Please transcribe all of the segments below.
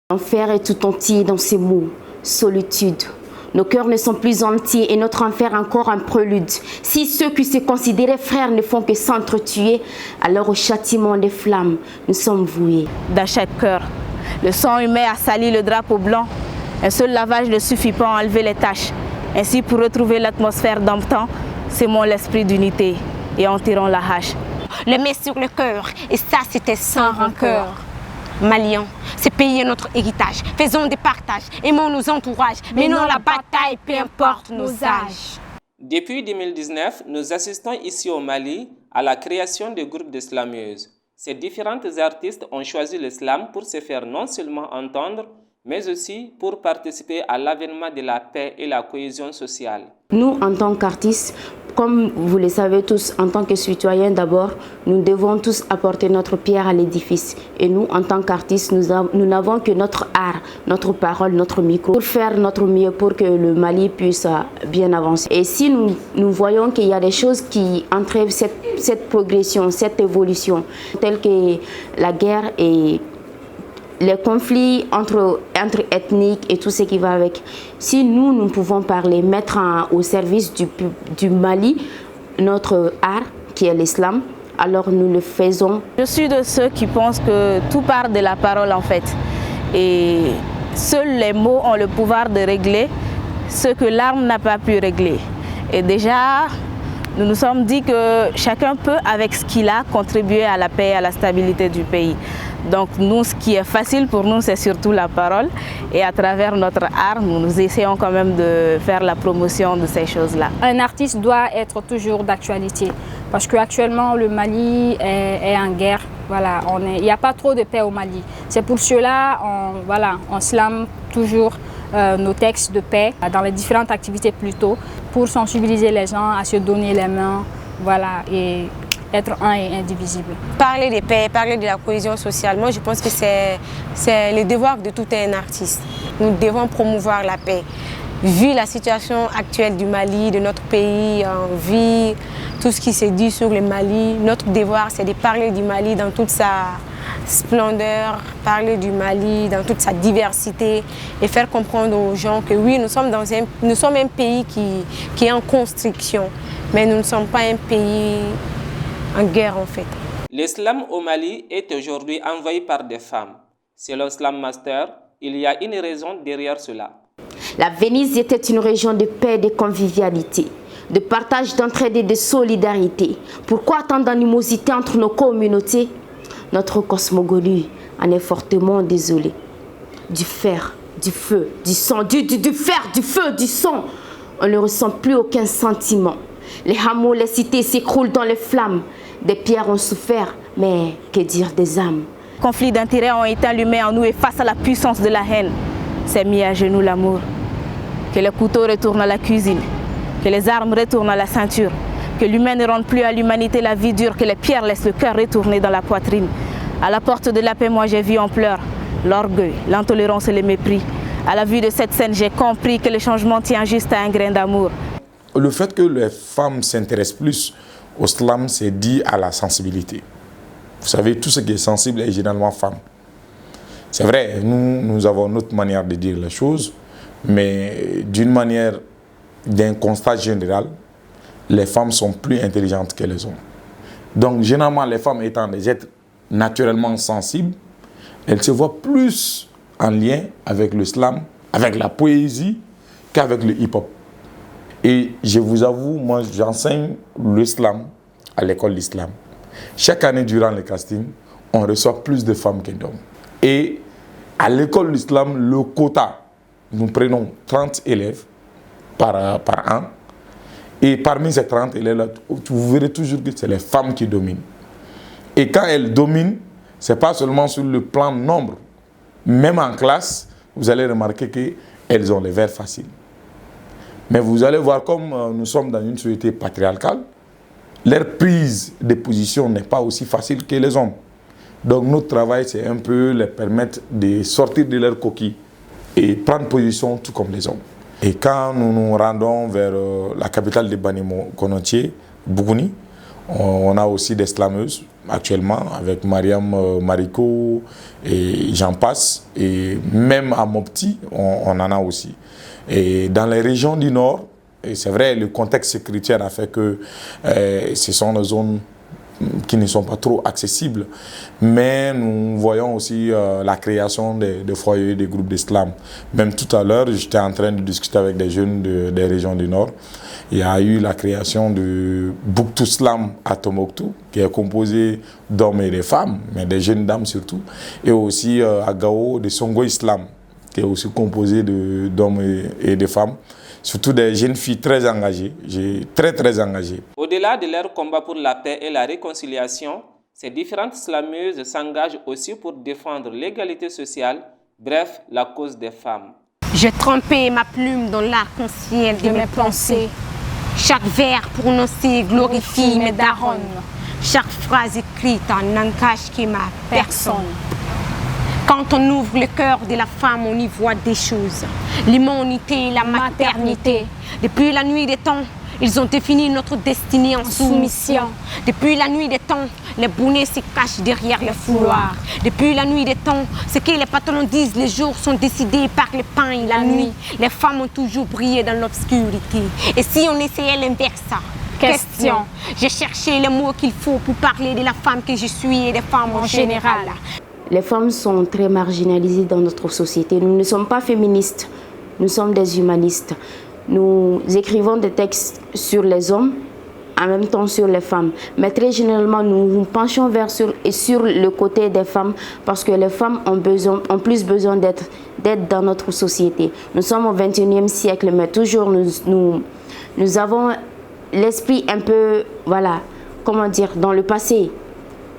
L'enfer est tout entier dans ces mots, solitude. Nos cœurs ne sont plus entiers et notre enfer encore un prélude. Si ceux qui se considéraient frères ne font que s'entretuer, alors au châtiment des flammes, nous sommes voués. Dans chaque cœur, le sang humain a sali le drapeau blanc. Un seul lavage ne suffit pas à enlever les taches. Ainsi, pour retrouver l'atmosphère d'antan, sémons l'esprit d'unité et en tirons la hache. Le met sur le cœur, et ça c'était sans rancœur. Maliens, ce pays est notre héritage. Faisons des partages, aimons nos entourages, menons la bataille, peu importe nos âges. Depuis 2019, nous assistons ici au Mali à la création de groupes d'islameuses. Ces différentes artistes ont choisi l'islam pour se faire non seulement entendre, mais aussi pour participer à l'avènement de la paix et la cohésion sociale. Nous, en tant qu'artistes, comme vous le savez tous, en tant que citoyens d'abord, nous devons tous apporter notre pierre à l'édifice. Et nous, en tant qu'artistes, nous n'avons que notre art, notre parole, notre micro, pour faire notre mieux pour que le Mali puisse bien avancer. Et si nous voyons qu'il y a des choses qui entraînent cette progression, cette évolution, telles que la guerre et les conflits entre ethniques et tout ce qui va avec. Si nous pouvons parler, mettre au service du Mali notre art qui est l'islam, alors nous le faisons. Je suis de ceux qui pensent que tout part de la parole en fait. Et seuls les mots ont le pouvoir de régler ce que l'arme n'a pas pu régler. Et déjà, nous nous sommes dit que chacun peut, avec ce qu'il a, contribuer à la paix et à la stabilité du pays. Donc nous, ce qui est facile pour nous, c'est surtout la parole. Et à travers notre art, nous essayons quand même de faire la promotion de ces choses-là. Un artiste doit être toujours d'actualité. Parce qu'actuellement, le Mali est en guerre. Voilà, il n'y a pas trop de paix au Mali. C'est pour cela on slame toujours nos textes de paix dans les différentes activités plutôt, pour sensibiliser les gens à se donner les mains, voilà, et être un et indivisible. Parler de paix, parler de la cohésion sociale, moi je pense que c'est le devoir de tout un artiste. Nous devons promouvoir la paix. Vu la situation actuelle du Mali, de notre pays, vu tout ce qui se dit sur le Mali, notre devoir c'est de parler du Mali dans toute sa splendeur, parler du Mali dans toute sa diversité et faire comprendre aux gens que oui, nous sommes un pays qui est en construction, mais nous ne sommes pas un pays en guerre en fait. L'islam au Mali est aujourd'hui envahi par des femmes. Selon Slam Master, il y a une raison derrière cela. La Venise était une région de paix et de convivialité, de partage, d'entraide et de solidarité. Pourquoi tant d'animosité entre nos communautés? Notre cosmogonie en est fortement désolé. Du fer, du feu, du sang, du fer, du feu, du sang. On ne ressent plus aucun sentiment. Les hameaux, les cités s'écroulent dans les flammes. Des pierres ont souffert, mais que dire des âmes? Conflits d'intérêts ont été allumés en nous et face à la puissance de la haine, s'est mis à genoux l'amour. Que les couteaux retournent à la cuisine, que les armes retournent à la ceinture, que l'humain ne rende plus à l'humanité la vie dure, que les pierres laissent le cœur retourner dans la poitrine. À la porte de la paix, moi j'ai vu en pleurs l'orgueil, l'intolérance et le mépris. À la vue de cette scène, j'ai compris que le changement tient juste à un grain d'amour. Le fait que les femmes s'intéressent plus au slam, c'est dit à la sensibilité. Vous savez, tout ce qui est sensible est généralement femme. C'est vrai, nous avons notre manière de dire les choses, mais d'une manière, d'un constat général, les femmes sont plus intelligentes que les hommes. Donc, généralement, les femmes étant des êtres naturellement sensibles, elles se voient plus en lien avec le slam, avec la poésie, qu'avec le hip-hop. Et je vous avoue, moi, j'enseigne le slam à l'école d'islam. Chaque année, durant le casting, on reçoit plus de femmes que d'hommes. Et à l'école d'islam, le quota, nous prenons 30 élèves par an. Et parmi ces 30 élèves-là, vous verrez toujours que c'est les femmes qui dominent. Et quand elles dominent, ce n'est pas seulement sur le plan nombre. Même en classe, vous allez remarquer qu'elles ont les vers faciles. Mais vous allez voir, comme nous sommes dans une société patriarcale, leur prise de position n'est pas aussi facile que les hommes. Donc notre travail, c'est un peu leur permettre de sortir de leur coquille et prendre position tout comme les hommes. Et quand nous nous rendons vers la capitale de Banimo, Konotié, Bougouni, on a aussi des slameuses. actuellement, avec Mariam Mariko et j'en passe. Et même à Mopti, on en a aussi. Et dans les régions du Nord, et c'est vrai, le contexte sécuritaire a fait que ce sont des zones qui ne sont pas trop accessibles. Mais nous voyons aussi la création de foyers, des groupes d'islam. Même tout à l'heure, j'étais en train de discuter avec des jeunes des régions du Nord. Il y a eu la création de Bouktouslam à Tombouctou, qui est composé d'hommes et de femmes, mais des jeunes dames surtout. Et aussi à Gao, de Songo Islam, qui est aussi composé d'hommes et de femmes. Surtout des jeunes filles très engagées, très engagées. Au-delà de leur combat pour la paix et la réconciliation, ces différentes slameuses s'engagent aussi pour défendre l'égalité sociale, bref, la cause des femmes. J'ai trempé ma plume dans l'arc-en-ciel de mes pensées. Chaque vers prononcé glorifie mes darons. Chaque phrase écrite n'en cache que ma personne. Quand on ouvre le cœur de la femme, on y voit des choses. L'humanité, la maternité. Depuis la nuit des temps, ils ont défini notre destinée en soumission. Depuis la nuit des temps, les bounets se cachent derrière les fouloirs. Depuis la nuit des temps, ce que les patrons disent, les jours sont décidés par le pain et la nuit. Les femmes ont toujours brillé dans l'obscurité. Et si on essayait l'inverse? Question. J'ai cherché les mots qu'il faut pour parler de la femme que je suis et des femmes en général. Les femmes sont très marginalisées dans notre société. Nous ne sommes pas féministes, nous sommes des humanistes. Nous écrivons des textes sur les hommes, en même temps sur les femmes. Mais très généralement, nous nous penchons sur le côté des femmes parce que les femmes ont plus besoin d'aide dans notre société. Nous sommes au XXIe siècle, mais toujours nous avons l'esprit un peu, voilà, comment dire, dans le passé.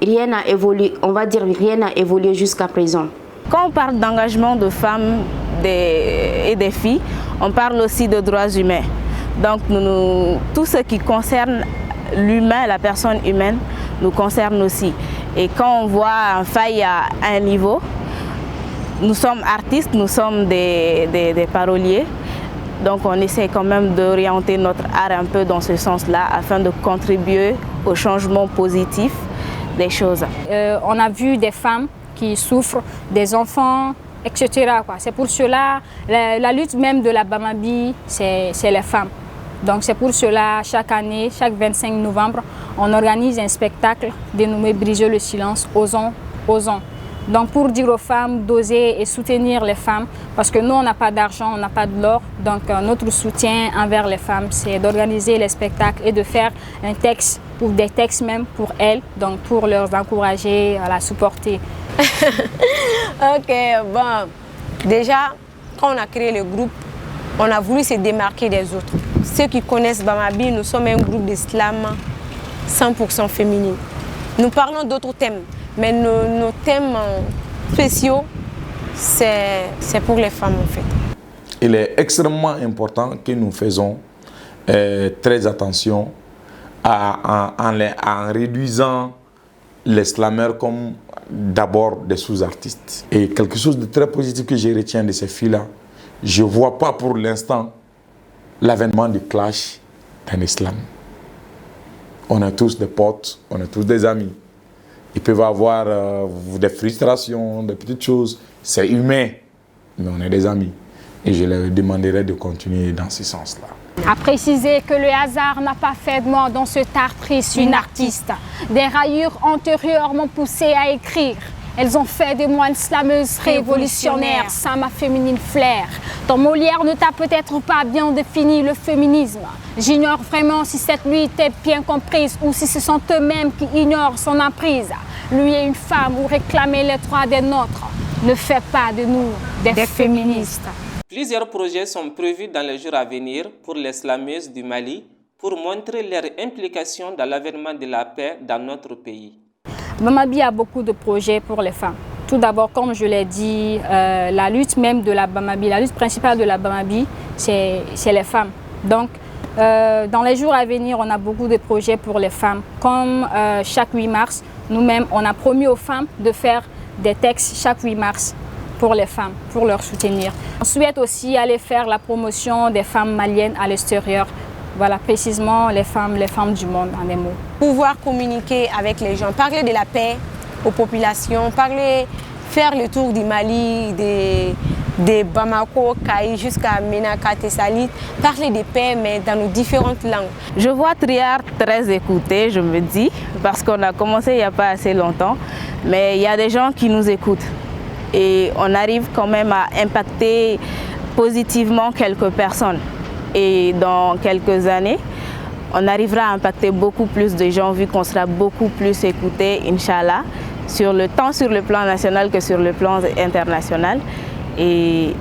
Rien n'a évolué, on va dire rien n'a évolué jusqu'à présent. Quand on parle d'engagement de femmes et des filles, on parle aussi de droits humains. Donc tout ce qui concerne l'humain, la personne humaine, nous concerne aussi. Et quand on voit un faille à un niveau, nous sommes artistes, nous sommes des paroliers. Donc on essaie quand même d'orienter notre art un peu dans ce sens-là afin de contribuer au changement positif des choses. On a vu des femmes qui souffrent, des enfants, etc. C'est pour cela, la lutte même de la Bamabi, c'est les femmes. Donc c'est pour cela, chaque année, chaque 25 novembre, on organise un spectacle dénommé Briser le silence, osons, osons. Donc pour dire aux femmes d'oser et soutenir les femmes, parce que nous on n'a pas d'argent, on n'a pas de l'or, donc notre soutien envers les femmes, c'est d'organiser les spectacles et de faire un texte, pour des textes même pour elles, donc pour leur encourager à la supporter. Ok, bon, déjà quand on a créé le groupe, on a voulu se démarquer des autres. Ceux qui connaissent Bamabi, nous sommes un groupe d'islam 100% féminin. Nous parlons d'autres thèmes. Mais nos thèmes spéciaux, c'est pour les femmes en fait. Il est extrêmement important que nous faisons très attention en réduisant les slameurs comme d'abord des sous-artistes. Et quelque chose de très positif que je retiens de ces filles-là, je ne vois pas pour l'instant l'avènement du clash dans l'islam. On est tous des potes, on est tous des amis. Ils peuvent avoir des frustrations, des petites choses. C'est humain, mais on est des amis. Et je leur demanderai de continuer dans ce sens-là. À préciser que le hasard n'a pas fait de moi dans cet art triste une artiste. Des raillures antérieures m'ont poussé à écrire. Elles ont fait de moi une slameuse révolutionnaire, ça m'a féminine flair. Ton Molière ne t'a peut-être pas bien défini le féminisme. J'ignore vraiment si cette lutte est bien comprise ou si ce sont eux-mêmes qui ignorent son emprise. Lui est une femme ou réclamer les droits des nôtres. Ne fait pas de nous des féministes. Plusieurs projets sont prévus dans les jours à venir pour les slameuses du Mali pour montrer leur implication dans l'avènement de la paix dans notre pays. Bamabi a beaucoup de projets pour les femmes. Tout d'abord, comme je l'ai dit, la lutte même de la Bamabi, la lutte principale de la Bamabi, c'est les femmes. Donc, dans les jours à venir, on a beaucoup de projets pour les femmes. Comme chaque 8 mars, nous-mêmes, on a promis aux femmes de faire des textes chaque 8 mars pour les femmes, pour leur soutenir. On souhaite aussi aller faire la promotion des femmes maliennes à l'extérieur. Voilà, précisément les femmes du monde en des mots. pouvoir communiquer avec les gens, parler de la paix aux populations, faire le tour du Mali, de Bamako, Kaï jusqu'à Ménaka, Tessalit, parler de paix mais dans nos différentes langues. Je vois Triar très écouté, je me dis, parce qu'on a commencé il n'y a pas assez longtemps, mais il y a des gens qui nous écoutent et on arrive quand même à impacter positivement quelques personnes. Et dans quelques années, on arrivera à impacter beaucoup plus de gens vu qu'on sera beaucoup plus écoutés, Inch'Allah, tant sur le plan national que sur le plan international. Et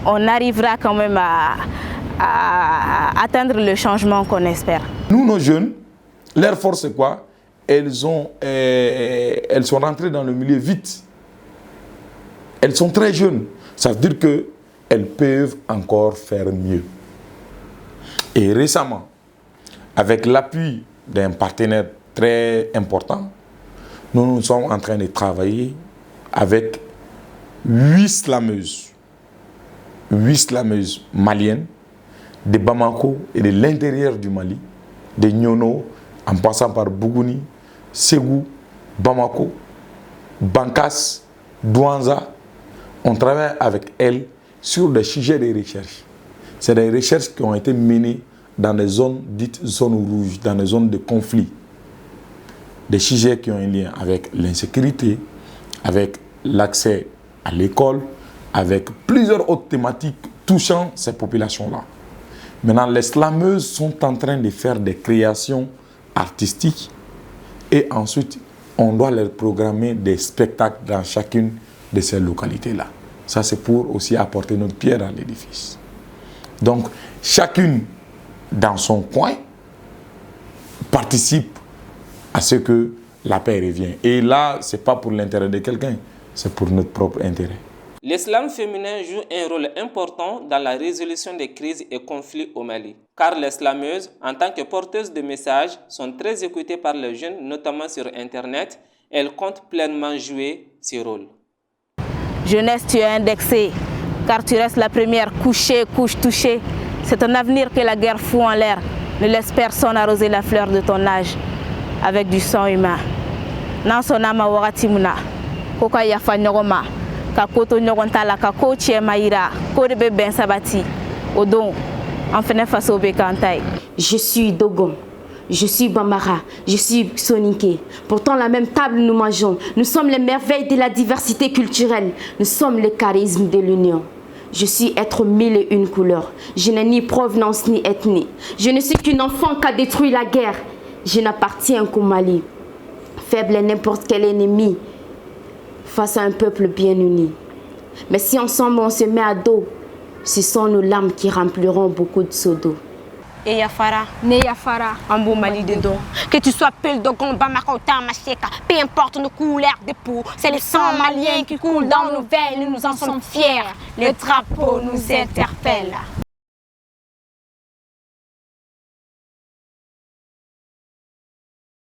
on arrivera quand même à atteindre le changement qu'on espère. Nous, nos jeunes, leur force c'est quoi? Elles sont rentrées dans le milieu vite. Elles sont très jeunes. Ça veut dire qu'elles peuvent encore faire mieux. Et récemment, avec l'appui d'un partenaire très important, nous sommes en train de travailler avec 8 slameuses maliennes de Bamako et de l'intérieur du Mali, de Nyono, en passant par Bougouni, Ségou, Bamako, Bankas, Douanza. On travaille avec elles sur des sujets de recherche. C'est des recherches qui ont été menées dans des zones dites zones rouges, dans des zones de conflit. Des sujets qui ont un lien avec l'insécurité, avec l'accès à l'école, avec plusieurs autres thématiques touchant ces populations-là. Maintenant, les slameuses sont en train de faire des créations artistiques et ensuite, on doit leur programmer des spectacles dans chacune de ces localités-là. Ça, c'est pour aussi apporter notre pierre à l'édifice. Donc, chacune dans son coin participe à ce que la paix revienne. Et là, ce n'est pas pour l'intérêt de quelqu'un, c'est pour notre propre intérêt. L'islam féminin joue un rôle important dans la résolution des crises et conflits au Mali. Car les slameuses, en tant que porteuses de messages, sont très écoutées par les jeunes, notamment sur Internet. Elles comptent pleinement jouer ce rôle. Jeunesse, tu es indexée, car tu restes la première couchée, couche touchée. C'est ton avenir que la guerre fout en l'air. Ne laisse personne arroser la fleur de ton âge avec du sang humain. Nansonama waratimuna, koka yafa nyogoma, kakoto nyogontala kako maïra, kodebe ben sabati, odon, enfene faso bekantai. Je suis Dogon, je suis Bambara, je suis Soninké. Pourtant, la même table nous mangeons. Nous sommes les merveilles de la diversité culturelle. Nous sommes le charisme de l'union. Je suis être 1001 couleurs. Je n'ai ni provenance ni ethnie. Je ne suis qu'une enfant qui a détruit la guerre. Je n'appartiens qu'au Mali. Faible est n'importe quel ennemi face à un peuple bien uni. Mais si ensemble on se met à dos, ce sont nos larmes qui rempliront beaucoup de seaux d'eau. Et Yafara, Ne Yafara, un beau Mali dedans. Que tu sois Peul, Dogon, Bamako, Tamasheka, peu importe nos couleurs de peau, c'est le sang malien qui coule dans nos veines, nous en sommes fiers. Le drapeau nous interpelle.